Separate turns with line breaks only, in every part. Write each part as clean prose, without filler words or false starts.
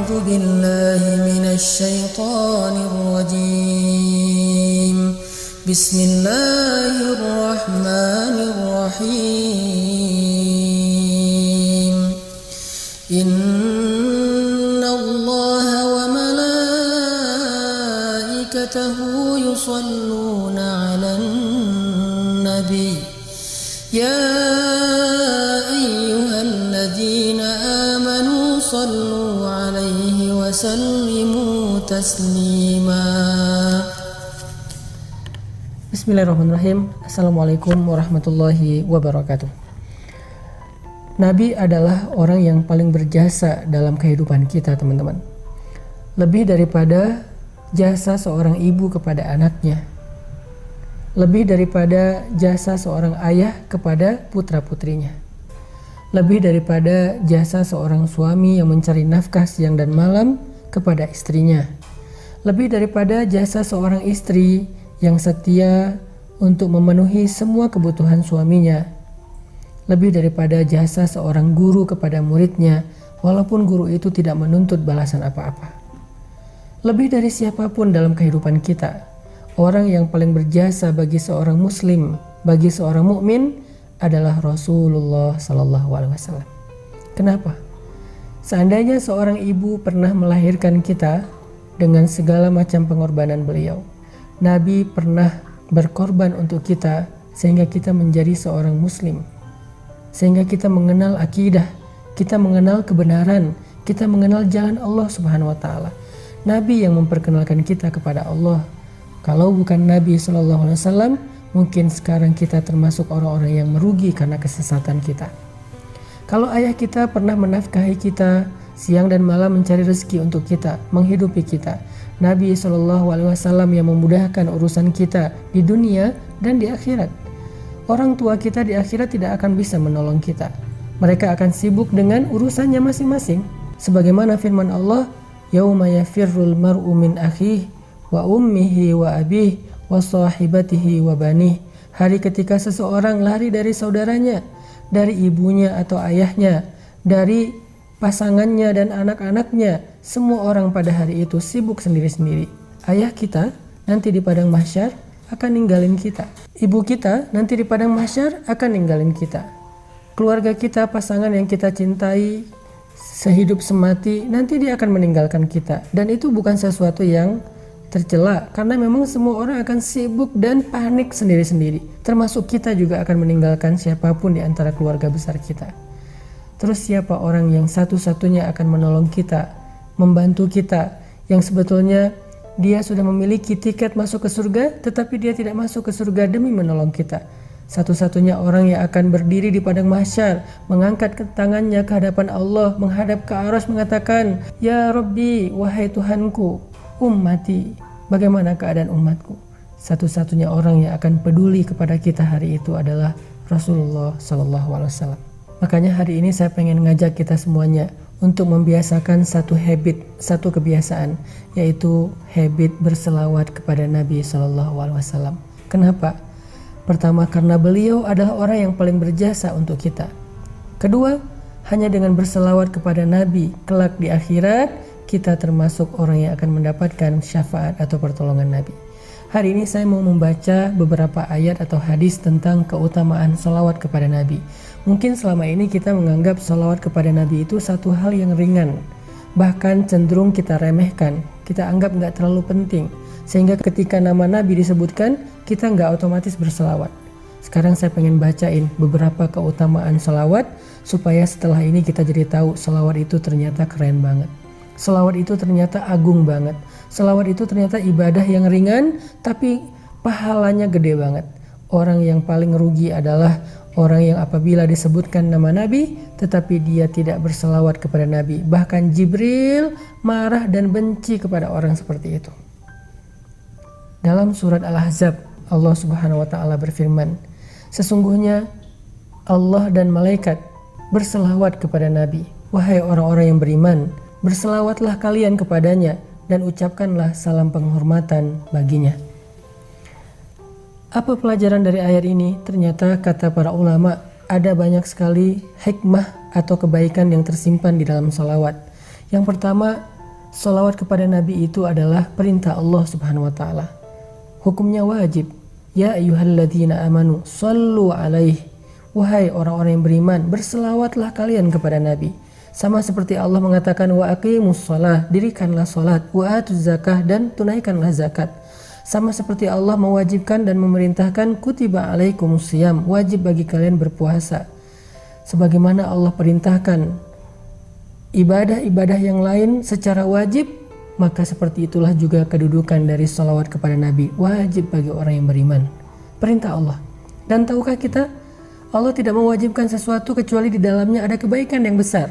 أعوذ بالله من الشيطان الرجيم بسم الله الرحمن الرحيم إن الله وملائكته يصلون على النبي يا أيها الذين آمنوا صلوا عليه وسلموا تسليما.
Bismillahirrahmanirrahim. Assalamualaikum warahmatullahi wabarakatuh. Nabi adalah orang yang paling berjasa dalam kehidupan kita, teman-teman. Lebih daripada jasa seorang ibu kepada anaknya, lebih daripada jasa seorang ayah kepada putra-putrinya, lebih daripada jasa seorang suami yang mencari nafkah siang dan malam kepada istrinya, lebih daripada jasa seorang istri yang setia untuk memenuhi semua kebutuhan suaminya, lebih daripada jasa seorang guru kepada muridnya walaupun guru itu tidak menuntut balasan apa-apa. Lebih dari siapapun dalam kehidupan kita, orang yang paling berjasa bagi seorang muslim, bagi seorang mukmin adalah Rasulullah Sallallahu Alaihi Wasallam. Kenapa? Seandainya seorang ibu pernah melahirkan kita dengan segala macam pengorbanan beliau, Nabi pernah berkorban untuk kita sehingga kita menjadi seorang muslim, sehingga kita mengenal akidah, kita mengenal kebenaran, kita mengenal jalan Allah Subhanahu wa taala. Nabi yang memperkenalkan kita kepada Allah. Kalau bukan Nabi Sallallahu Alaihi Wasallam, mungkin sekarang kita termasuk orang-orang yang merugi karena kesesatan kita. Kalau ayah kita pernah menafkahi kita siang dan malam mencari rezeki untuk kita, menghidupi kita, Nabi Sallallahu Alaihi Wasallam yang memudahkan urusan kita di dunia dan di akhirat. Orang tua kita di akhirat tidak akan bisa menolong kita. Mereka akan sibuk dengan urusannya masing-masing. Sebagaimana firman Allah, Yauma yafirrul mar'u min akhihi wa ummihi wa abihi wa sahibatihi wa banih. Hari ketika seseorang lari dari saudaranya, dari ibunya atau ayahnya, dari pasangannya dan anak-anaknya. Semua orang pada hari itu sibuk sendiri-sendiri. Ayah kita nanti di padang mahsyar akan ninggalin kita. Ibu kita nanti di padang mahsyar akan ninggalin kita. Keluarga kita, pasangan yang kita cintai sehidup semati, nanti dia akan meninggalkan kita. Dan itu bukan sesuatu yang tercela, karena memang semua orang akan sibuk dan panik sendiri-sendiri. Termasuk kita juga akan meninggalkan siapapun di antara keluarga besar kita. Terus siapa orang yang satu-satunya akan menolong kita, membantu kita, yang sebetulnya dia sudah memiliki tiket masuk ke surga, tetapi dia tidak masuk ke surga demi menolong kita? Satu-satunya orang yang akan berdiri di padang mahsyar, mengangkat tangannya ke hadapan Allah, menghadap ke arsy mengatakan, Ya Rabbi, wahai Tuhanku, ummati, bagaimana keadaan umatku? Satu-satunya orang yang akan peduli kepada kita hari itu adalah Rasulullah Sallallahu Alaihi Wasallam. Makanya hari ini saya pengen ngajak kita semuanya untuk membiasakan satu habit, satu kebiasaan, yaitu habit berselawat kepada Nabi Sallallahu Alaihi Wasallam. Kenapa? Pertama, karena beliau adalah orang yang paling berjasa untuk kita. Kedua, hanya dengan berselawat kepada Nabi, kelak di akhirat, kita termasuk orang yang akan mendapatkan syafaat atau pertolongan Nabi. Hari ini saya mau membaca beberapa ayat atau hadis tentang keutamaan salawat kepada Nabi. Mungkin selama ini kita menganggap salawat kepada Nabi itu satu hal yang ringan, bahkan cenderung kita remehkan, kita anggap nggak terlalu penting, sehingga ketika nama Nabi disebutkan, kita nggak otomatis berselawat. Sekarang saya pengen bacain beberapa keutamaan salawat, supaya setelah ini kita jadi tahu salawat itu ternyata keren banget. Salawat itu ternyata agung banget. Salawat itu ternyata ibadah yang ringan, tapi pahalanya gede banget. Orang yang paling rugi adalah orang yang apabila disebutkan nama Nabi, tetapi dia tidak berselawat kepada Nabi. Bahkan Jibril marah dan benci kepada orang seperti itu. Dalam surat Al-Ahzab, Allah Subhanahu wa taala berfirman, sesungguhnya Allah dan malaikat berselawat kepada Nabi. Wahai orang-orang yang beriman, berselawatlah kalian kepadanya dan ucapkanlah salam penghormatan baginya. Apa pelajaran dari ayat ini? Ternyata kata para ulama, ada banyak sekali hikmah atau kebaikan yang tersimpan di dalam salawat. Yang pertama, Salawat kepada Nabi itu adalah perintah Allah Subhanahu wa taala. Hukumnya wajib. Ya ayyuhalladzina amanu sallu alaihi. Wahai orang-orang yang beriman, berselawatlah kalian kepada Nabi. Sama seperti Allah mengatakan wa aqimus shalah, dirikanlah salat, wa atuz zakah, dan tunaikanlah zakat. Sama seperti Allah mewajibkan dan memerintahkan kutiba alaikumus shiyam, wajib bagi kalian berpuasa. Sebagaimana Allah perintahkan ibadah-ibadah yang lain secara wajib, maka seperti itulah juga kedudukan dari salawat kepada Nabi, wajib bagi orang yang beriman. Perintah Allah. Dan tahukah kita, Allah tidak mewajibkan sesuatu kecuali di dalamnya ada kebaikan yang besar.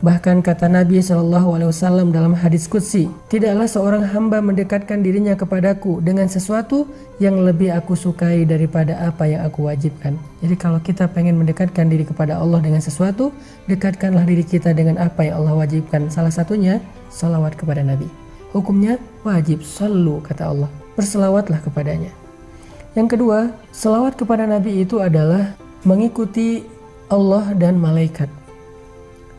Bahkan kata Nabi SAW dalam hadis qudsi, tidaklah seorang hamba mendekatkan dirinya kepadaku dengan sesuatu yang lebih aku sukai daripada apa yang aku wajibkan. Jadi kalau kita pengen mendekatkan diri kepada Allah dengan sesuatu, dekatkanlah diri kita dengan apa yang Allah wajibkan. Salah satunya, salawat kepada Nabi. Hukumnya wajib, sallu kata Allah, berselawatlah kepadanya. Yang kedua, salawat kepada Nabi itu adalah mengikuti Allah dan malaikat.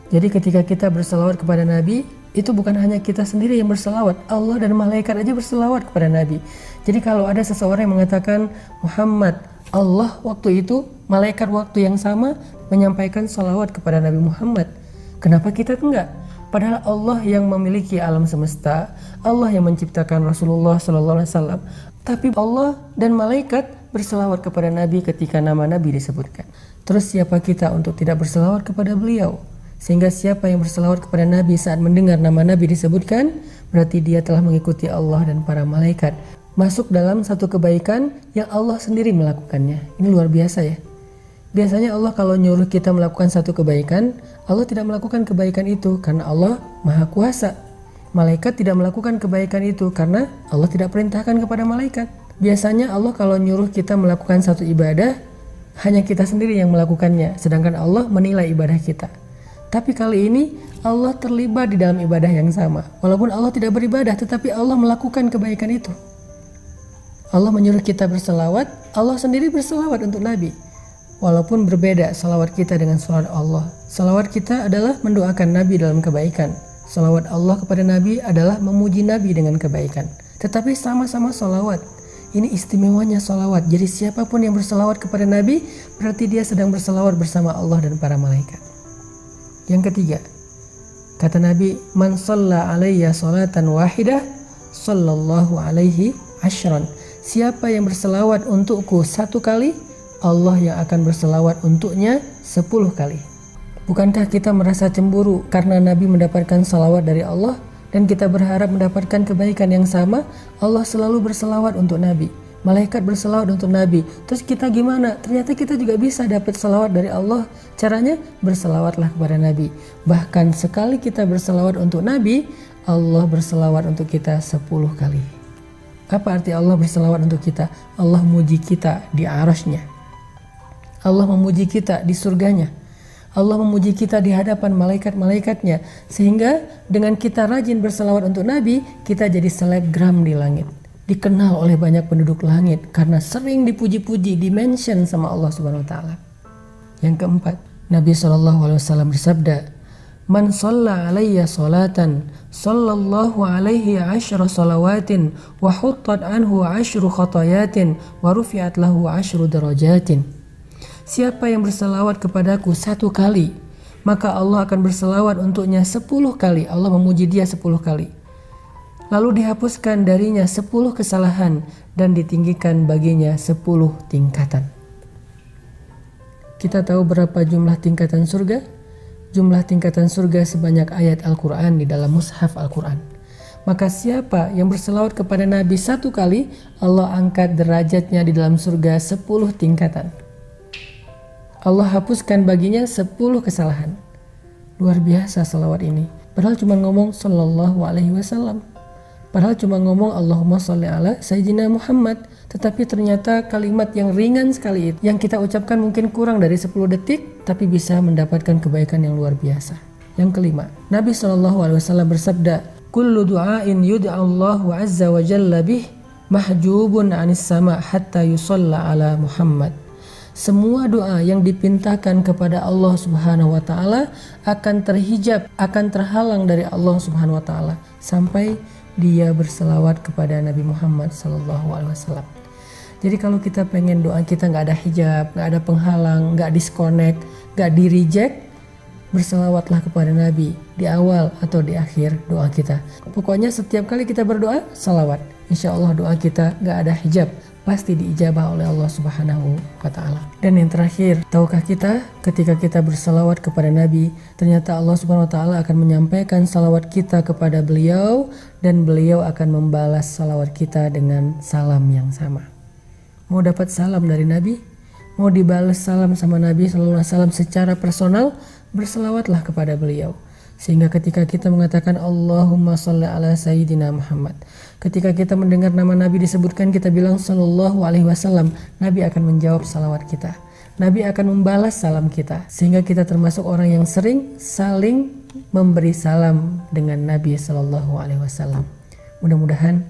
Jadi ketika kita berselawat kepada Nabi, itu bukan hanya kita sendiri yang berselawat, Allah dan malaikat aja berselawat kepada Nabi. Jadi kalau ada seseorang yang mengatakan Muhammad, Allah waktu itu, malaikat waktu yang sama menyampaikan salawat kepada Nabi Muhammad. Kenapa kita enggak? Padahal Allah yang memiliki alam semesta, Allah yang menciptakan Rasulullah SAW. Tapi Allah dan malaikat berselawat kepada Nabi ketika nama Nabi disebutkan. Terus siapa kita untuk tidak berselawat kepada beliau? Sehingga siapa yang berselawat kepada Nabi saat mendengar nama Nabi disebutkan, berarti dia telah mengikuti Allah dan para malaikat. Masuk dalam satu kebaikan yang Allah sendiri melakukannya. Ini luar biasa ya. Biasanya Allah kalau nyuruh kita melakukan satu kebaikan, Allah tidak melakukan kebaikan itu karena Allah Maha Kuasa. Malaikat tidak melakukan kebaikan itu karena Allah tidak perintahkan kepada malaikat. Biasanya Allah kalau nyuruh kita melakukan satu ibadah, hanya kita sendiri yang melakukannya, sedangkan Allah menilai ibadah kita. Tapi kali ini Allah terlibat di dalam ibadah yang sama. Walaupun Allah tidak beribadah, tetapi Allah melakukan kebaikan itu. Allah menyuruh kita berselawat, Allah sendiri berselawat untuk Nabi. Walaupun berbeda salawat kita dengan salawat Allah. Salawat kita adalah mendoakan Nabi dalam kebaikan. Salawat Allah kepada Nabi adalah memuji Nabi dengan kebaikan. Tetapi sama-sama salawat. Ini istimewanya salawat. Jadi siapapun yang bersalawat kepada Nabi, berarti dia sedang bersalawat bersama Allah dan para malaikat. Yang ketiga, kata Nabi, man shalla alayya salatan wahidah, sallallahu alaihi ashran. Siapa yang berselawat untukku satu kali, Allah yang akan berselawat untuknya 10 kali. Bukankah kita merasa cemburu karena Nabi mendapatkan salawat dari Allah dan kita berharap mendapatkan kebaikan yang sama? Allah selalu berselawat untuk Nabi, malaikat berselawat untuk Nabi. Terus kita gimana? Ternyata kita juga bisa dapat salawat dari Allah. Caranya berselawatlah kepada Nabi. Bahkan sekali kita berselawat untuk Nabi, Allah berselawat untuk kita 10 kali. Apa arti Allah berselawat untuk kita? Allah memuji kita di arasy-Nya. Allah memuji kita di surganya. Allah memuji kita di hadapan malaikat-malaikatnya. Sehingga dengan kita rajin berselawat untuk Nabi, kita jadi selebgram di langit. Dikenal oleh banyak penduduk langit karena sering dipuji-puji, dimention sama Allah Subhanahu wa taala. Yang keempat, Nabi SAW bersabda, man shalla alayya salatan sallallahu alaihi 10 salawatin wa huttat anhu 10 khatayatin wa rufi'at lahu 10 darajatin. Siapa yang berselawat kepadaku 1 kali, maka Allah akan berselawat untuknya 10 kali. Allah memuji dia 10 kali. Lalu dihapuskan darinya 10 kesalahan dan ditinggikan baginya 10 tingkatan. Kita tahu berapa jumlah tingkatan surga? Jumlah tingkatan surga sebanyak ayat Al-Quran di dalam mushaf Al-Quran. Maka siapa yang berselawat kepada Nabi 1 kali, Allah angkat derajatnya di dalam surga 10 tingkatan. Allah hapuskan baginya 10 kesalahan. Luar biasa salawat ini. Padahal cuma ngomong sallallahu alaihi wasallam. Padahal cuma ngomong Allahumma sholli ala Sayyidina Muhammad. Tetapi ternyata kalimat yang ringan sekali itu, yang kita ucapkan mungkin kurang dari 10 detik, tapi bisa mendapatkan kebaikan yang luar biasa. Yang kelima, Nabi SAW bersabda, kullu du'ain yud'allahu azza wa jalla bih mahjubun anis sama hatta yusalla ala Muhammad. semua doa yang dipintakan kepada Allah Subhanahu wa taala akan terhijab, akan terhalang dari Allah Subhanahu wa taala sampai dia berselawat kepada Nabi Muhammad sallallahu alaihi wasallam. Jadi kalau kita pengen doa kita nggak ada hijab, nggak ada penghalang, nggak disconnect, nggak di reject, berselawatlah kepada Nabi di awal atau di akhir doa kita. Pokoknya setiap kali kita berdoa, salawat. Insya Allah doa kita nggak ada hijab, pasti diijabah oleh Allah Subhanahu wa ta'ala. Dan yang terakhir, tahukah kita ketika kita bersalawat kepada Nabi, ternyata Allah Subhanahu wa ta'ala akan menyampaikan salawat kita kepada beliau dan beliau akan membalas salawat kita dengan salam yang sama. Mau dapat salam dari Nabi, mau dibalas salam sama Nabi sallallahu alaihi wasallam secara personal, berselawatlah kepada beliau. Sehingga ketika kita mengatakan Allahumma sholli ala sayyidina Muhammad, ketika kita mendengar nama Nabi disebutkan, kita bilang sallallahu alaihi wasallam, Nabi akan menjawab salawat kita. Nabi akan membalas salam kita, sehingga kita termasuk orang yang sering saling memberi salam dengan Nabi sallallahu alaihi wasallam. Mudah-mudahan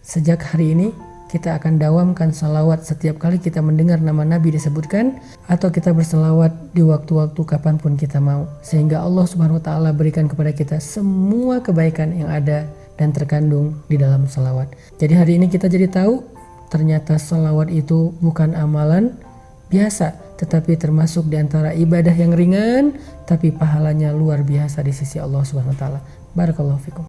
sejak hari ini kita akan dawamkan salawat setiap kali kita mendengar nama Nabi disebutkan, atau kita bersalawat di waktu-waktu kapanpun kita mau, sehingga Allah Subhanahu wa ta'ala berikan kepada kita semua kebaikan yang ada dan terkandung di dalam salawat. Jadi hari ini kita jadi tahu ternyata salawat itu bukan amalan biasa, tetapi termasuk di antara ibadah yang ringan tapi pahalanya luar biasa di sisi Allah Subhanahu wa ta'ala. Barakallahu fikum.